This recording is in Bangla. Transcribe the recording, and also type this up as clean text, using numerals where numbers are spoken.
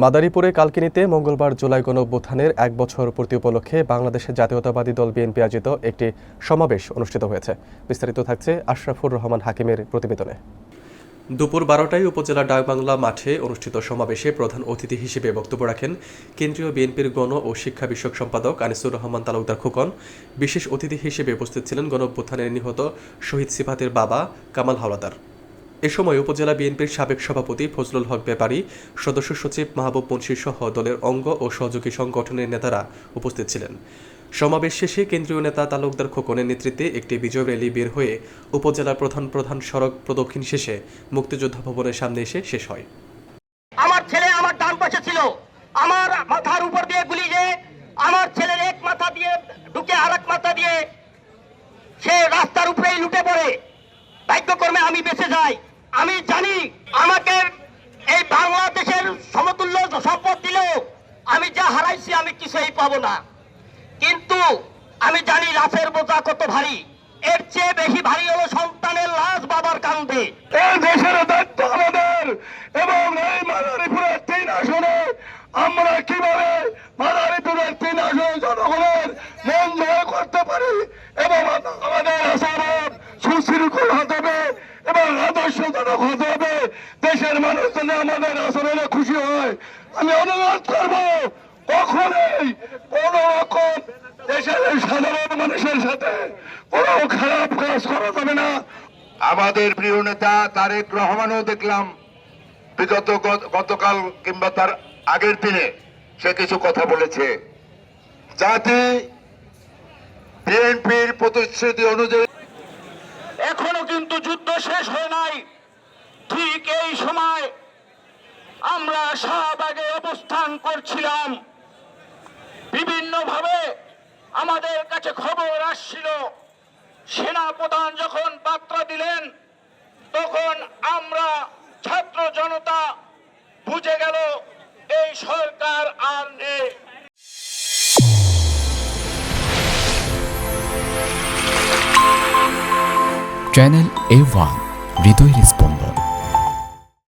মাদারীপুরে কালকিনিতে মঙ্গলবার জুলাই গণঅভ্যুত্থানের ১ বছর পূর্তি উপলক্ষে বাংলাদেশের জাতীয়তাবাদী দল বিএনপি আয়োজিত একটি সমাবেশ অনুষ্ঠিত হয়েছে। বিস্তারিত থাকছে আশরাফুর রহমান হাকিমের প্রতিবেদনে। দুপুর ১২টায় উপজেলা ডাকবাংলা মাঠে অনুষ্ঠিত সমাবেশে প্রধান অতিথি হিসেবে বক্তব্য রাখেন কেন্দ্রীয় বিএনপির গণ ও শিক্ষা বিষয়ক সম্পাদক আনিসুর রহমান তালুকদার খোকন। বিশেষ অতিথি হিসেবে উপস্থিত ছিলেন গণঅভ্যুত্থানের নিহত শহীদ সিফাতের বাবা কামাল হাওলাদার। এ সময় উপজেলা বিএনপির সাবেক সভাপতি ফজলুল হক ব্যাপারী, সদস্য সচিব মাহবুব মুন্সি সহ দলের অঙ্গ ও সহযোগী সংগঠনের নেতারা উপস্থিত ছিলেন। সমাবেশ শেষে কেন্দ্রীয় নেতা তালুকদার খোকনের নেতৃত্বে একটি বিজয় র্যালি বের হয়ে উপজেলার প্রধান সড়ক প্রদক্ষিণ শেষে মুক্তিযোদ্ধা ভবনের সামনে এসে শেষ হয়। আমার ছেলে আমার ডান পাশে ছিল, আমার মাথার উপর দিয়ে গুলি যে আমার ছেলের এক মাথা দিয়ে ঢুকে আরেক মাথা দিয়ে সে রাস্তার উপরেই লুটে পড়ে। ভাগ্যক্রমে আমি বেঁচে যাই। আমি জানি আমাকে এই বাংলাদেশের সমতুল্য সম্পদ দিলেও আমি যা হারাইছি আমি কিছুই পাবো না। কিন্তু আমি জানি লাশের বোঝা কত ভারী, এর চেয়ে বেশি ভারী হলো সন্তানের লাশ বাবার কাঁধে। এই দেশের দায়িত্ব আমাদের এবং এই মাদারীপুরের ৩ আসনে আমরা কিভাবে মাদারীপুরের ৩ আসনে জনগণের মন জয় করতে পারি এবং আমাদের আচরণ সুশৃঙ্খল হতে হবে এবং আদর্শজনক হতে হবে। দেশের মানুষ যেন আমাদের আচরণে খুশি হয়। আমি অনুরোধ করব কখনোই কোন রকম দেশের সাধারণ মানুষের সাথে কোনো খারাপ কাজ করা যাবে না। আমাদের প্রিয় নেতা তারেক রহমানও দেখলাম গতকাল কিংবা তার আগের দিনে সে কিছু কথা বলেছে। জাতি বিএনপির প্রতিশ্রুতি অনুযায়ী এখনো কিন্তু যুদ্ধ শেষ হয় নাই। ঠিক এই সময় আমরা শাহবাগে অবস্থান করছিলাম। বিভিন্নভাবে আমাদের কাছে খবর আসছিল, সেনা প্রধান যখন বার্তা দিলেন তখন আমরা ছাত্র জনতা বুঝে গেল এই সরকার আর নেই। চ্যানেল A1 হৃদয়ের স্পন্দন।